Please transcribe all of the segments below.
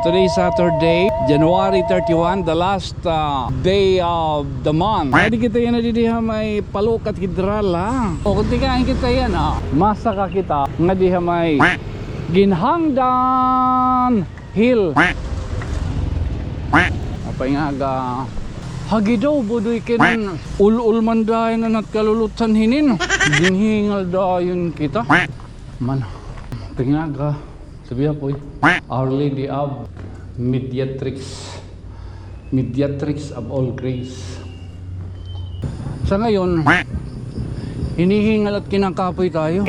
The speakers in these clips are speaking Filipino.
Today is Saturday, January 31, the last day of the month. Pwede kita yan na diha may palukat hidrala. O kung tikain kita yan masaka kita nga diha may Ginhangdan Hill. Apa nga ga hagidaw budoy kin ul man dayon na natkalulutsan hinin. Ginhingal dayon kita. Man, tingaga sabihan po Our Lady of Mediatrix of all grace. Sa ngayon hinihingal at kinakapoy tayo.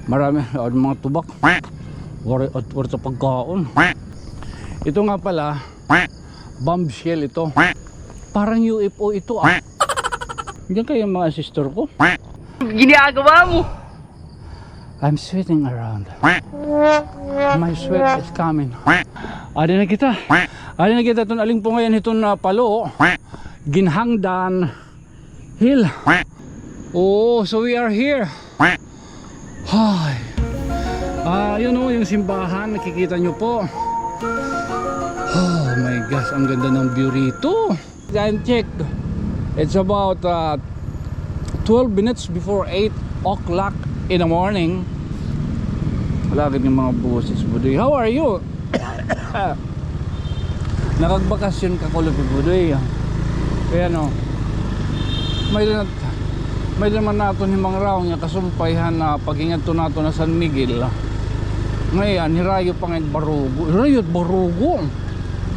Marami mga tubak wari sa pagkaon. Ito nga pala bombshell ito. Parang UFO ito Diyan kayo mga sister ko. Ginagawa mo. I'm sweating around. My sweat is coming. Adi na kita itong aling po ngayon itong palo. Ginhangdan Hill. Oh, so we are here. Hi. Yun yung simbahan, nakikita nyo po. Oh my gosh, ang ganda ng view rito. Time check. It's about 12 minutes before 8 o'clock in the morning. Wala agad yung mga boses, Budoy. How are you? Nakagbakasyon ka ko lupi, Budoy. Kaya may naman nato ni mga raw niya kasumpayhan na pag-ingat to nato na San Miguel. Ngayon, hirayo pa ngayon barugo. Hirayo at barugo.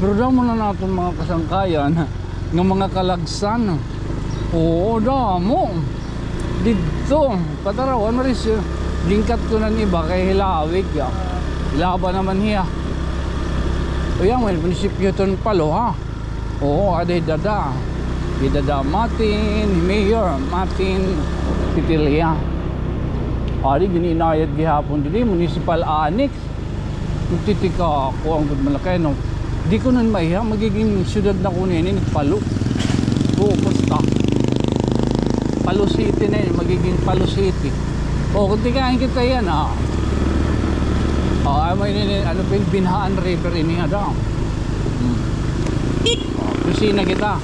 Pero daw mo na nato mga kasangkayan ng mga kalagsan. Oo, damo. Dito, patarawan mo rin siya. Lingkat ko ng iba kay Hilawig. Hilaba naman hiya. O yan, may munisipyo ito palo Oo, aday dada. Idada Martin, Mayor Martin Titilia. Ari, gininayad gihapon dili, municipal annex. Magtitika ako ang malaki, Di ko nun maiya, magiging syudad na kunin, Palo. Oo, pusta. Palo City na yun, magiging Palo City. O, kung tikain kita yan may ano pa yung Binhaan River ini kusina kita.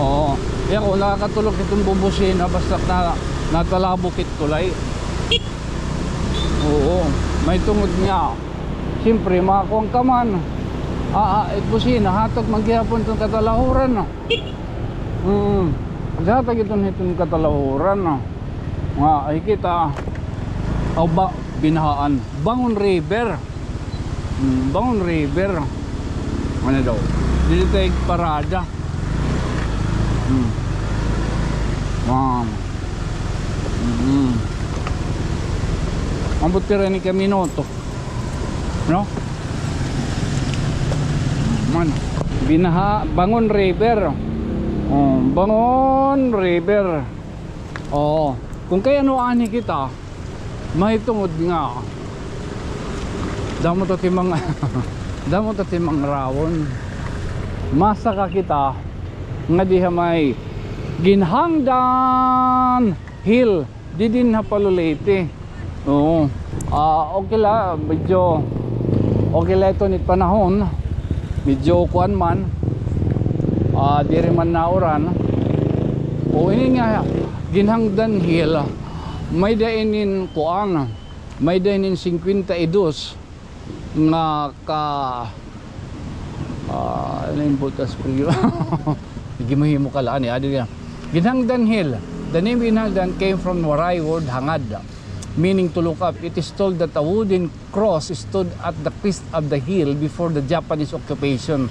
Oo, yan kung nakakatulog itong bubusina basta natalabukit tulay. Oo, may tungod nga. Siyempre, makakuang kaman. Busina, hatag maghihapon itong katalahuran. Hatag itong katalahuran. Nga, ay kita Binhaan Bangon River. Bangon River ano daw dito tayo parada. Ang butira ni Caminoto Bangon River. Bangon River. Kung kaya ani kita may tungod nga damo to timang rawon masaka kita nga diha may Ginhangdan Hill didin na palulete. Okay la medyo okay la ito nit panahon medyo kuan man diri man nauran ini nga Ginhangdan Hill may dainin kuan may dainin 52 nga ka ano yung butas priyo higimahimo kalaan Ginhangdan Hill. The name Ginhangdan came from Waray word hangad, meaning to look up. It is told that a wooden cross stood at the crest of the hill before the Japanese occupation.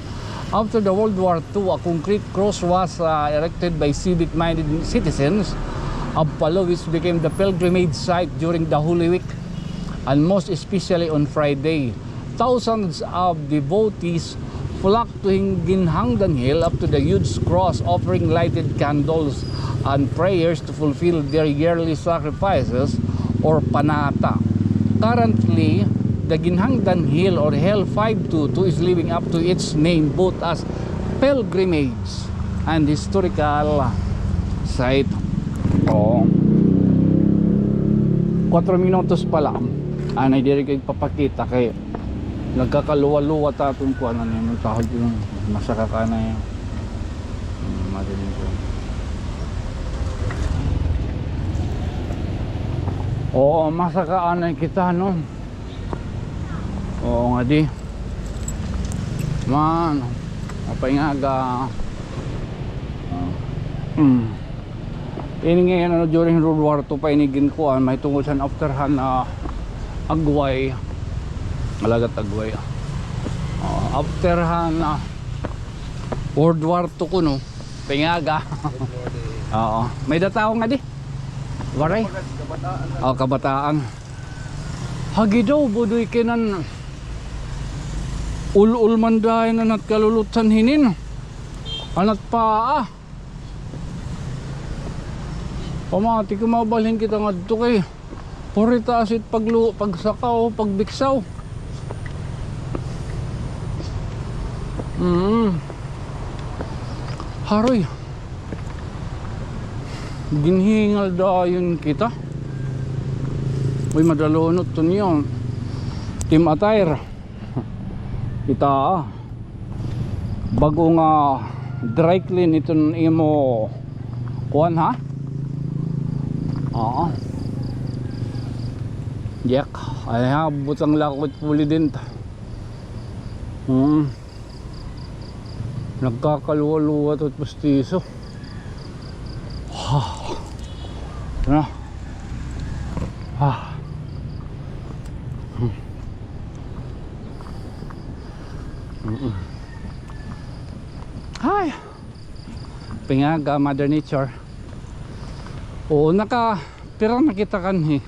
After the World War II, a concrete cross was erected by civic-minded citizens of Palo, which became the pilgrimage site during the Holy Week, and most especially on Friday. Thousands of devotees flocked to Ginhangdan Hill up to the huge cross, offering lighted candles and prayers to fulfill their yearly sacrifices or panata. Currently, the Ginhangdan Hill or Hell 522 is living up to its name both as pilgrimage and historical site. 4 minutos pa lang anay diri kay papakita kay nagkakaluwa-luwa tatong kuha na niya ng tahod yung masaka ka na yan. Madilim ko. Oo, masaka anay kita no. Oo nga di. Man, mapaingaga. Ini ngayon ano, during World War II pa inigin ko may tungkol sa afterhan na agway. Malagat agway. Afterhan na World War II ko no. Pingaga. Oo. May datao nga di. Waray. Kabataan. Hagi daw budoy kinan ul manday na nat kalulutan hinin. Anat pa pamati ko mabalhin kita ngadto kay purita asit pagsakaw pagbiksaw. Haroy. Ginhingal dayon kita. Uy madalonot to niyo. Team attire. Kita bago nga dry clean iton imo kuan ha. Yak ay ha butang lakot puli din ta. Nagkakaluwa-luwa to't pustiso. Ano? Hi. Pingaga Mother Nature. Oo, pero nakita kanhi.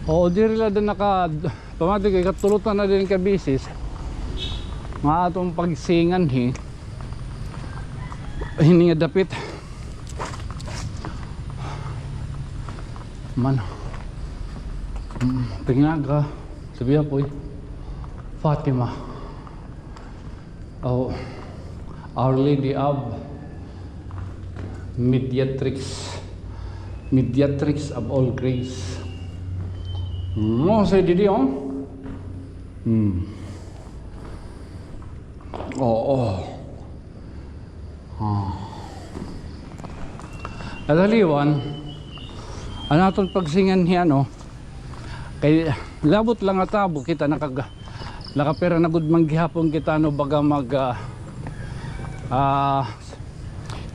Oo, diri la din pamati kay katulutan na din ka bisis. Nga atong pagsingan hini nga dapit. Man. Pingaga sabiha po Fatima. Our Lady of Mediatrix of all grace. Say didi Adaliwan anaton pagsingan hiya no kay labot lang atabo kita nakapera na gud manggihapon kita no baga mag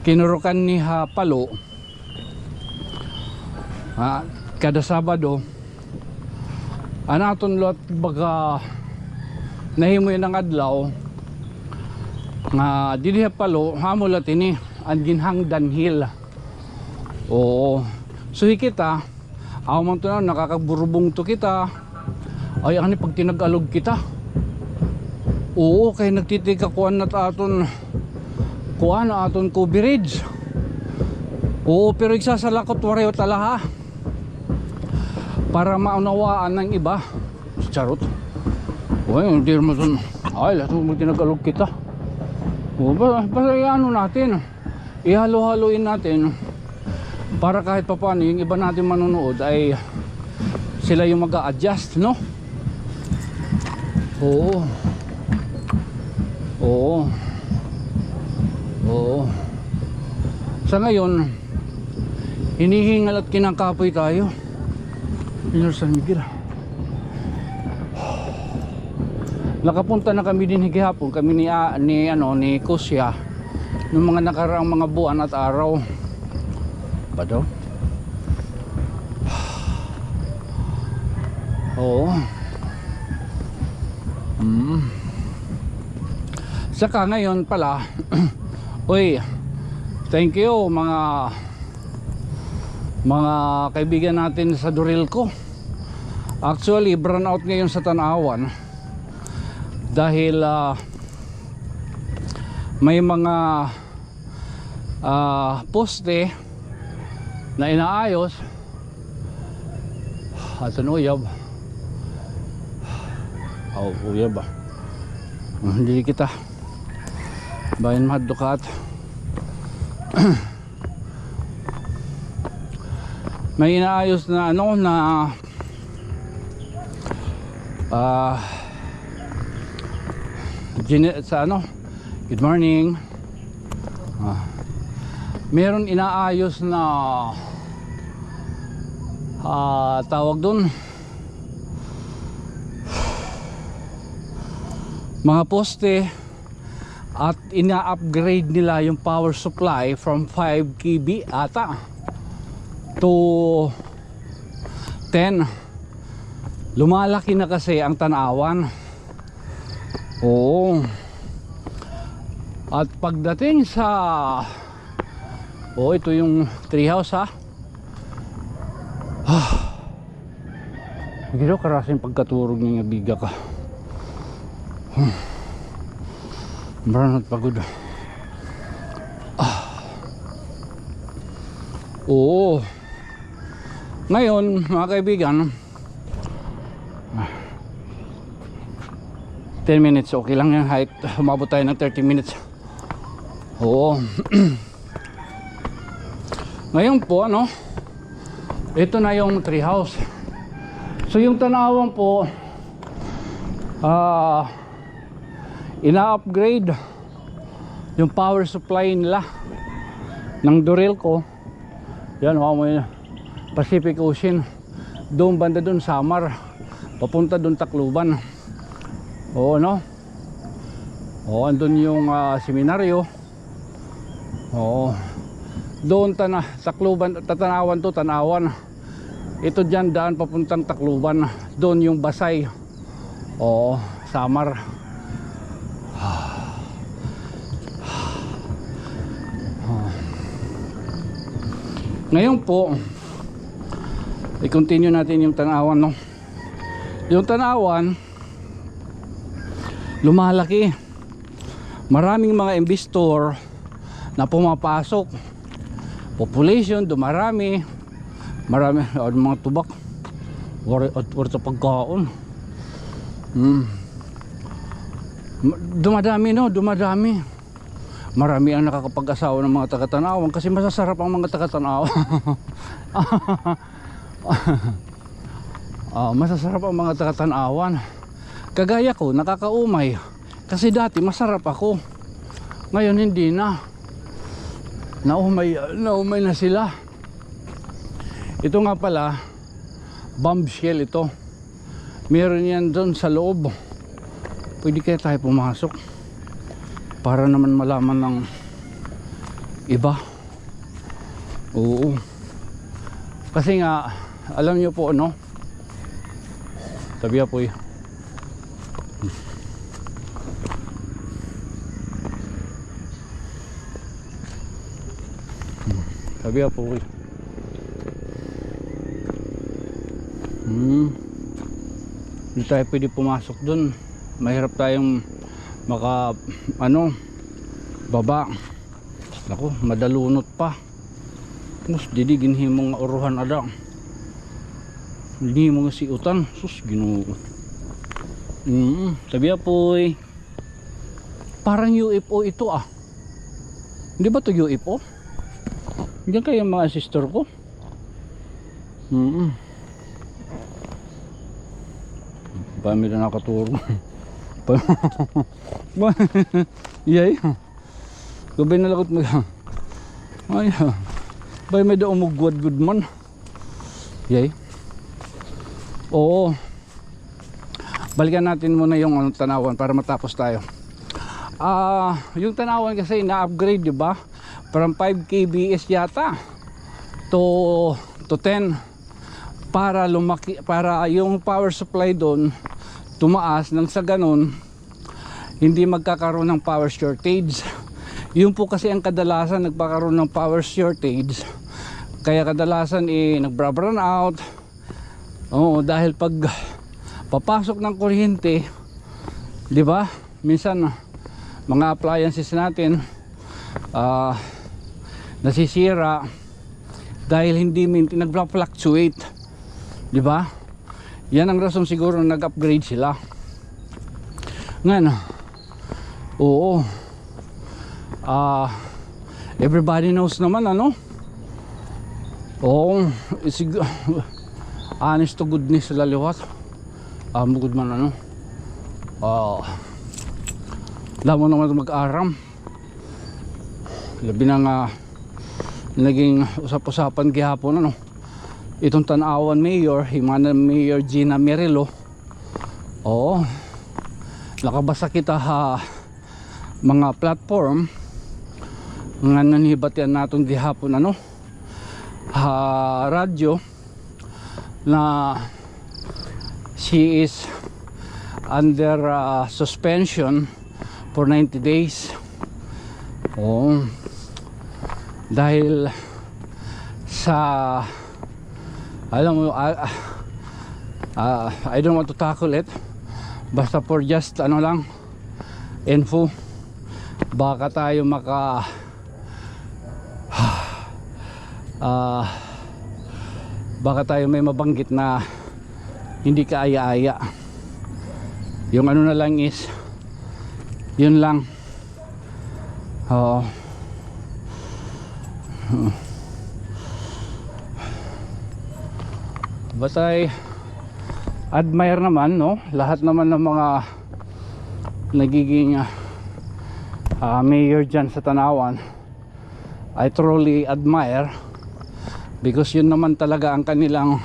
kinurukan ni Palo kada Sabado anaton lot baga nahimoy ng adlaw nga dili Palo hamulat ini ang ginhangdan hill. Oo so kita aw man to na nakakaburubong to kita ay ani pag tinagalog kita. Oo kay nagtitika kuan na aton kuan na aton coverage. Oo pero igsasalakot wareho talaha para maunawaan ng iba. Charot. Uy hindi mo son ay lahat mo tinagalog kita. Oo basta ano natin ihalo-haloin natin para kahit papaano yung iba natin manonood ay sila yung mag-a-adjust no. Oo sa ngayon hinihingal at kinakapoy tayo. Inor San Miguel nakapunta na kami din higihapon kami ni Kusya ng mga nakaraang mga buwan at araw ba daw? Oo saka ngayon pala uy thank you mga kaibigan natin sa Durilco. Actually brown out ngayon sa Tanawan dahil may mga poste na inaayos at sa uyab uyab hindi kita bayan madukat may inaayos na sa ano, good morning. Meron inaayos na tawag dun, mga poste, at ina-upgrade nila yung power supply from 5 kV ata to 10. Lumalaki na kasi ang tanawan. Oo. At pagdating sa ito yung treehouse ha. Giro karasing pagkaturog ng biga ka. Maraming pagod. Oo. Ngayon, mga kaibigan, 10 minutes, okay lang yan. Kahit umabot tayo ng 30 minutes. Oo. Ngayon po, ano, ito na yung treehouse. So yung tanawan po, ina-upgrade yung power supply nila ng Dorelco. Yan, mo yun, Pacific Ocean. Doon banda doon Samar, papunta doon Tacloban. Oo, no? Oo, andun yung seminaryo. Oo, doon Tacloban, Tatanawan to, Tanawan. Ito dyan daan papuntang Tacloban. Doon yung Basay. Oo, Samar. Ngayon po, i-continue natin yung Tanawan, no? Yung Tanawan, lumalaki. Maraming mga investor na pumapasok. Population, dumarami. Marami, mga tubak. Wala sa pagkaon. Dumadami, no? Dumadami. Marami ang nakakapag-asawa ng mga taga-Tanawan kasi masasarap ang mga taga-Tanawan. Masasarap ang mga taga-Tanawan. Kagaya ko, nakakaumay. Kasi dati masarap ako. Ngayon hindi na. Naumay na sila. Ito nga pala, bombshell ito. Meron yan doon sa loob. Pwede kaya tayo pumasok para naman malaman ng iba. Oo. Kasi nga, alam nyo po, ano, tabi po eh. Tabi po eh. Hindi tayo pwede pumasok dun. Mahirap tayong baba. Naku, madalunot pa. Mus didigin himong uruhan ada. Hindi mo si utan. Sus Ginoo. Tabi po eh. Parang UFO ito ah. Hindi ba to UFO? Diyan kayo mga sister ko. Pami na nakaturo. Yay. Gabay na lakot mag. Ay. Bay may daw umugwad good man. Yay. Oo. Balikan natin muna yung Tanawan para matapos tayo. Yung Tanawan kasi na-upgrade, di ba? From 5 kBs yata to 10 para lumaki, para yung power supply doon tumaas nang sa ganun hindi magkakaroon ng power shortage. Yun po kasi ang kadalasan nagkakaroon ng power shortage, kaya kadalasan nag-brown out. Oo, dahil pag papasok ng kuryente, di ba, minsan mga appliances natin nasisira dahil hindi nag-fluctuate, di ba? Yan ang rason siguro nag-upgrade sila. Ngayon, oo, everybody knows naman, ano? Oo, honest to goodness laliwat. Bukod man, ano? Alam mo naman mag-aram. Labi na nga naging usap-usapan gihapon ano. Itong Tanawan Mayor, himana Mayor Gina Merilo. Oo. Nakabasa kita ha mga platform nga nanibatian natin gihapon ano. Radyo na she is under suspension for 90 days. Oh, dahil sa alam mo I don't want to tackle it, basta for just ano lang info, baka tayo maka baka tayo may mabanggit na hindi kaaya-aya. Yung ano na lang is yun lang. Oo. But I admire naman no, lahat naman ng mga nagiging mayor dyan sa Tanawan. I truly admire, because yun naman talaga ang kanilang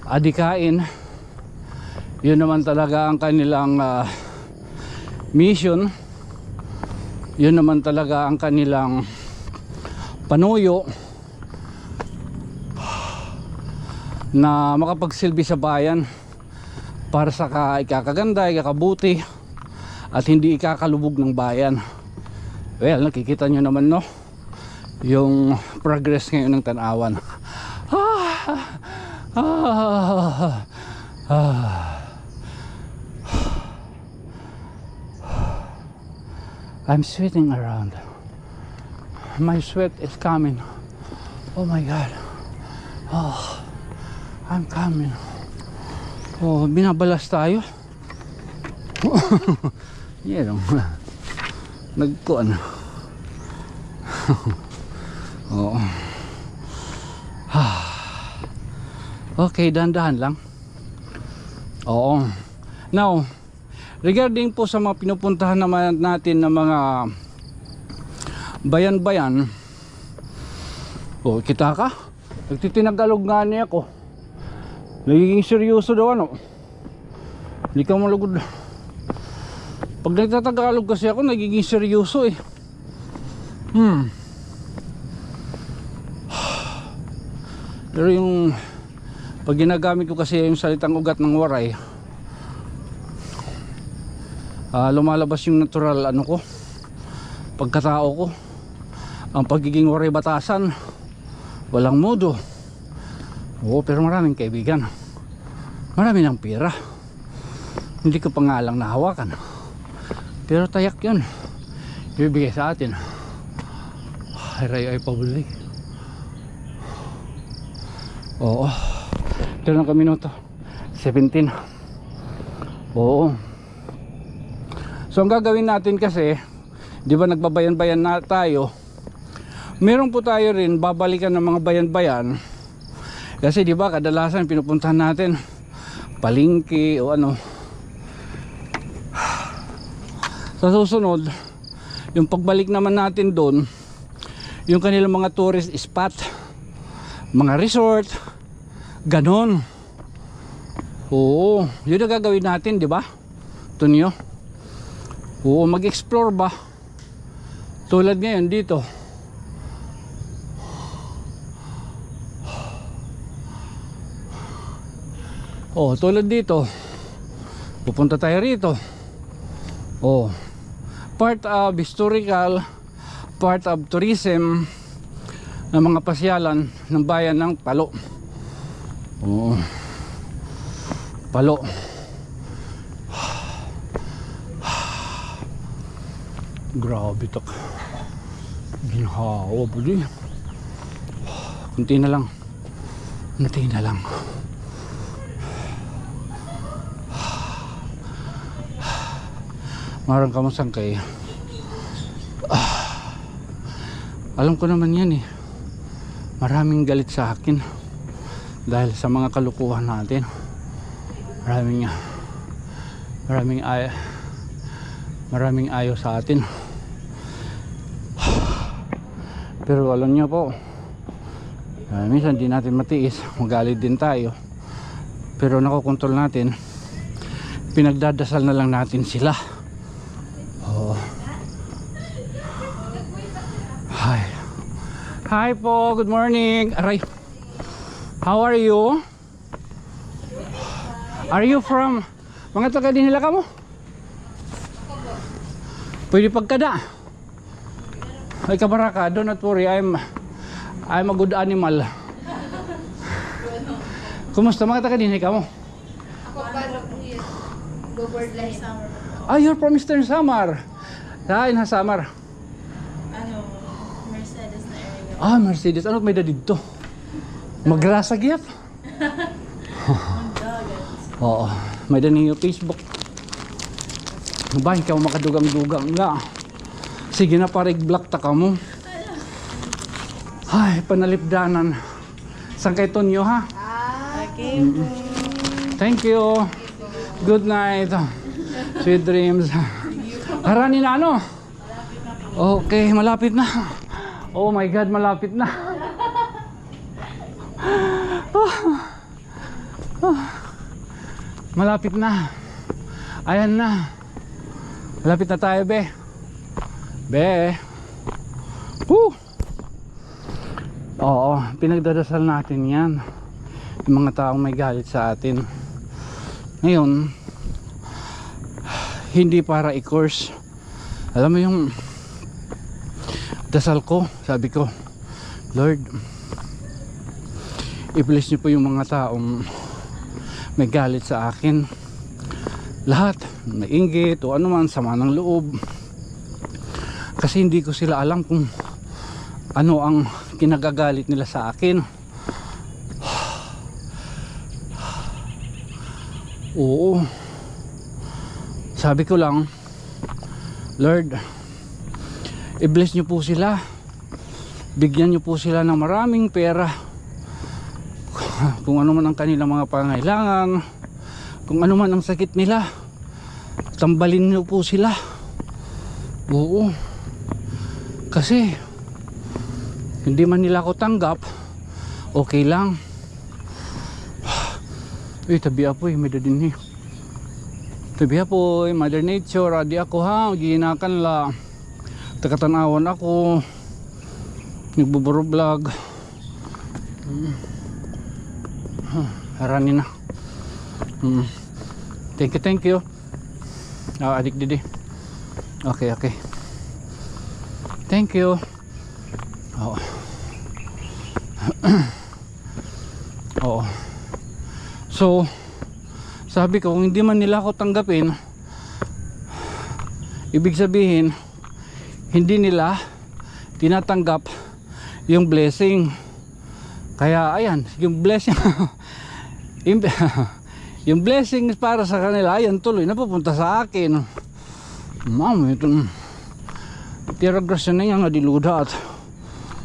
adikain, yun naman talaga ang kanilang mission, yun naman talaga ang kanilang panuyo na makapagsilbi sa bayan para sa ikakaganda, ikakabuti at hindi ikakalubog ng bayan. Well, nakikita nyo naman no, yung progress ngayon ng Tanawan. I'm sweating around. My sweat is coming. Oh my God. Oh, I'm coming. Oh, binabalas tayo. Yeah, nagkuan. Oo. Okay, dahan-dahan lang. Oo. Now, regarding po sa mga pinupuntahan naman natin na mga bayan-bayan. Oh, kita ka? Nagtitinagalog nga niya ako. Nagiging seryoso daw ano. Hindi ka malugod. Pag nagtatagalog kasi ako, nagiging seryoso eh. Pero yung pag ginagamit ko kasi yung salitang ugat ng waray, lumalabas yung natural ano ko, pagkatao ko. Ang pagiging waray batasan, walang modo. Oo, pero maraming kaibigan, marami ng pera, hindi ko pa nga lang nahawakan, pero tayak yun ibibigay sa atin. Ay pabalik. Oo, ito na kami minuto 17. Oo. So ang gagawin natin kasi, di ba nagbabayan-bayan na tayo, meron po tayo rin babalikan ng mga bayan-bayan. Kasi di ba kadalasan pinupuntahan natin palengke o ano. Sa susunod, yung pagbalik naman natin doon, yung kanilang mga tourist spot, mga resort, ganon. Oo, yun ang gagawin natin, di ba? Ito niyo. Oo, mag-explore ba? Tulad ngayon dito. Oh, tulad dito. Pupunta tayo rito. Oh, part of historical, part of tourism ng mga pasyalan ng bayan ng Palo. Oh, Palo. Grabe to. Ginhawa ba di? Kunti na lang. Kunti na lang. Marang kamasang kay. Alam ko naman yan eh. Maraming galit sa akin dahil sa mga kalukuhan maraming ayaw sa atin. Pero alam niyo po, minsan di natin matiis, magalit din tayo. Pero nakokontrol natin, pinagdadasal na lang natin sila. Oh. Hi. Hi po, good morning. Aray. How are you? Are you from mga taga din nila ka mo? Pwede pagkada. Ay kabaraka, do not worry, I'm a good animal. Kumusta mga taga din ka mo? Ako para go for like summer. Ah, you're from Eastern Samar. Saan na Samar? Ano, Mercedes na area. Ah, Mercedes. Ano may dadito? Magrasa gyap. Oo, may dani yung Facebook. Bahin ka mo makadugang-dugang nga. Sige na parig block ta ka mo. Ay, panalipdanan. Saan kay Tonyo ha? Okay. Thank you. Good night. Sweet dreams. Harani na ano? Okay, malapit na. Oh my God, malapit na. Malapit na. Ayan na. Malapit na tayo, be. Be. Woo! Oo, pinagdadasal natin yan. Yung mga taong may galit sa atin. Ngayon, hindi para i-curse. Alam mo yung dasal ko, sabi ko, Lord, i-bless niyo po yung mga taong may galit sa akin. Lahat, may inggit o ano man, sama ng loob. Kasi hindi ko sila alam kung ano ang kinagagalit nila sa akin. Oo. Sabi ko lang, Lord, i-bless niyo po sila. Bigyan niyo po sila ng maraming pera. Kung ano man ang kanilang mga pangailangan, kung ano man ang sakit nila, tambalin niyo po sila. Oo. Kasi hindi man nila ako tanggap, okay lang. Tabi ako may dadin eh. Tabi ako Mother Nature, adi ako ha, ginakan la. Takatanawan ako. Nagbuburo vlog. Harani na. Thank you. Adik didi. Okay. Thank you. Oh. Oo. So, sabi ko, kung hindi man nila ako tanggapin, ibig sabihin, hindi nila tinatanggap yung blessing. Kaya, ayan, yung blessing, yung blessing para sa kanila, ayan, tuloy, napupunta sa akin. Ma'am, itong tiragrasyon na yan, nga diluda at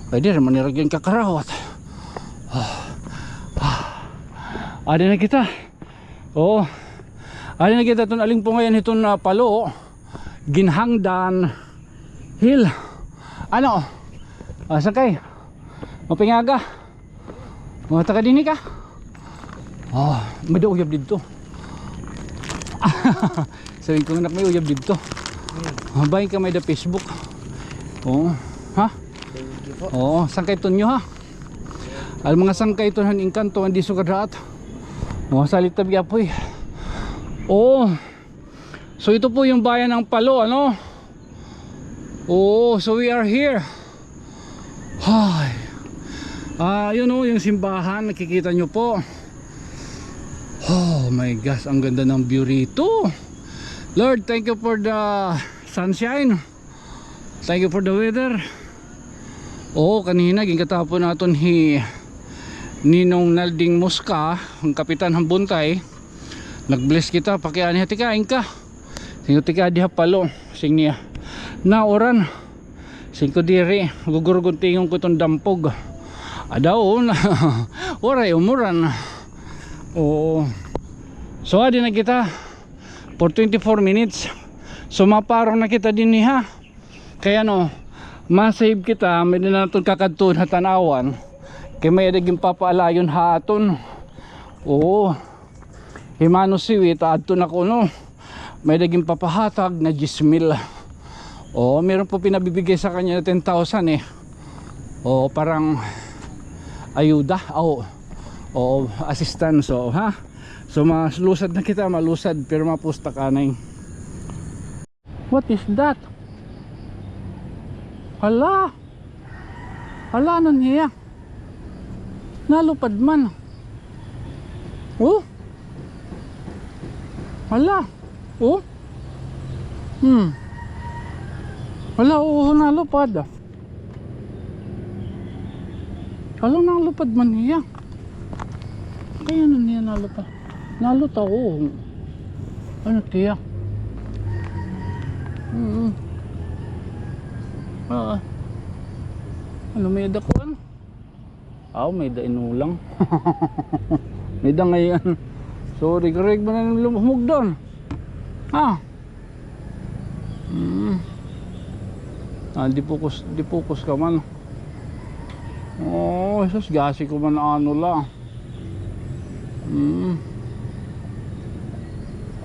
pwede rin maniragyan kakarawat. Adi na kita. Oo. Adi na kita itong aling po ngayon itong palo. Ginhangdan Hill. Ano? Saan kayo? Mapingaga? Mga taga-dini ka? May da uyab dito. Sabihin ko anak may uyab dito. Bahin ka may da Facebook. Oo. Ha? Oo. Saan kayo nyo ha? Al mga sangkay ito ng inkanto hindi sugadaat. Salit tabi apoy. Oh. So ito po yung bayan ng Palo, ano? Oh, so we are here. Hi. Yun oh, yung simbahan, nakikita nyo po. Oh my gosh, ang ganda ng view rito. Lord, thank you for the sunshine. Thank you for the weather. Oh, kanina gingatapon naton Ninong Nalding Mosca, ang kapitan ng Buntay. Nag-bless kita, pakiani hati kain ka. Singko tika diha Palo, sing niya. Naoran. Singko diri, gugurguntingong ko itong dampog. Adaw na. Oray umuran. Oo. So adi na kita for 24 minutes. So maparong na kita din ha. Kaya no, masave kita, may na natin kakadto na tanawan. Kaya may naging papaalayon haton. Oo. Himano siwit, adto na ko no. May naging papahatag na 10,000. Oo, meron po pinabibigay sa kanya na 10,000 eh. Oo, parang ayuda. Oo, assistance. Oo, ha. So malusad na kita, malusad. Pero mapusta ka na. What is that? Hala. Hala na niya. Nalupad man. Oh. Hala. Oh. Hala, oo, nalupad. Hala, nalupad man niya. Kaya na niya nalupad. Naluta ko. Ano tiya? Ano may da ko ano? May da inulang. May da ngayon. Sorry, correct ba na lumahumog doon? Di focus ka man. Jesus, gasi ko man ano lang.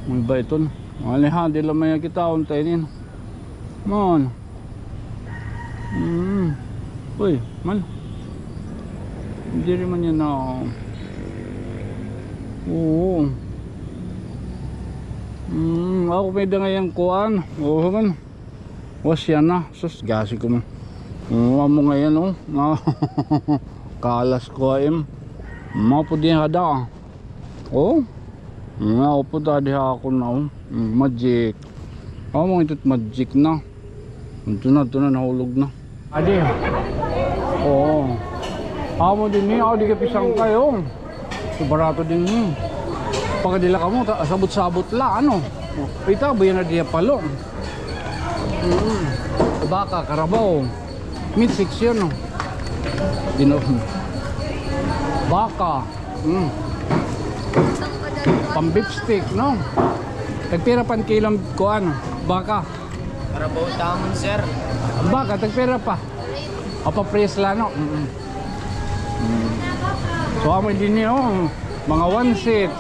May ba ito? Alihan, di lang may kita untainin. Man. Uy, man. Hindi rin man yan na. Oo. Ako may da ngayang kuhan. Oo man. Was yan na. Sus, gasi ko man. Mo ngayon oh. Kalas ko im. Mapo din hada. Oh. Mapo da di ako na. Magic. Mo ito magic na. Ito na nahulog na. Adi. Oo. Amo din ni, di ka pisang kayo. So barato din ni. Pagkadila ka mo, sabot-sabot la ano. Ita ba yan na diya palo. Baka, karabaw. Mid-6 yun. Baka. Pang-beef steak, no? Tagpira pan kilang kuan. Baka. Karabaw tamon, sir. Baka, tagpira pa. Apa-press lang, no? So, amoy din niyo. Mga 1 seat.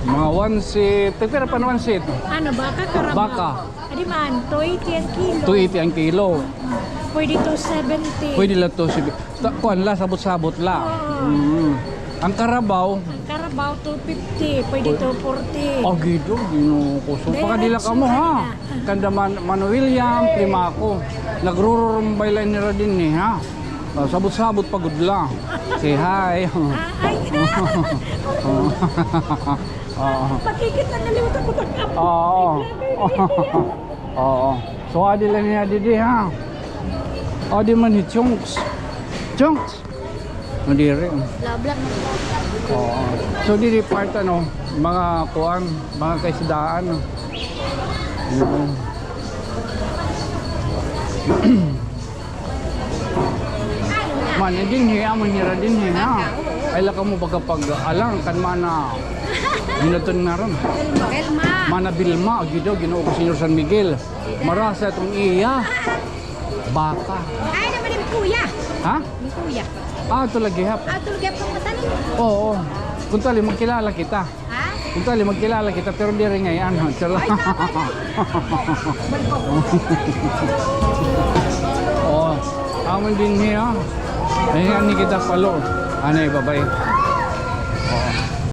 Mga 1 seat. Tagpira pa na 1 seat. Ano, baka karabaw? Baka. Adi man, 280 ang kilo. 280 ang kilo. Pwede to 70. Pwede lang to. Kuan la, sabot-sabot la. Ang karabaw. Ang karabaw 250, pwede to 40. Gido, ginukuso. Pakadila ka mo ha. Kanda Mano William, prima ako. Nagrururumbay lang nila din eh ha. Sabot-sabot pagod lang. Say hi. Ay, pakikit na nalimutan ko pag-up. Oo. So adi lang niya didi ha. Adi man ni Chunks. Chunks. Madiri. Blabla. So didi part ano, mga kuan, mga kaisidaan. Man, din hiya mo nira din hiya. Ay laka mo pagkapag alang kan mana. Ginaton na ron. Elma. Mana Bilma, gido Ginoo ko Senyor San Miguel. Marasa itong iya. Baka. Ay, naman yung kuya. Ha? Yung kuya. Ito lagi hap. Tulgap kong masanin. Oo. Kung tali magkilala kita. Ha? Kung tali magkilala kita pero di rin ngayon. Chala. Oo. Amon din niya. Ayan ni kita palo. Ano babay. Oo.